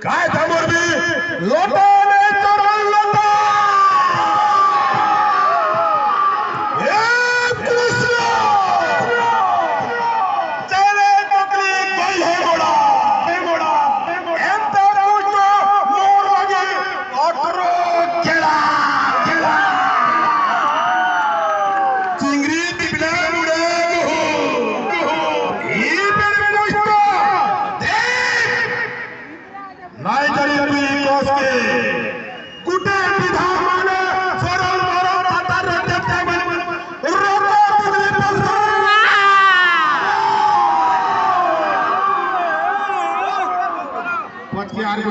काय थांबवर मी लोटाने चढवलं लोटा हे कृष्ण चले मोकली कोई है घोड़ा एंतर उठो मोर लगे अठरो खेळा चिंगरी तिकडे उडे ही पण पुष्प नाही तरी तुझी कोसके कुठे विधामाने सरळ मरण आता रट्ट्याच्या रोको तुझी पचकी आरी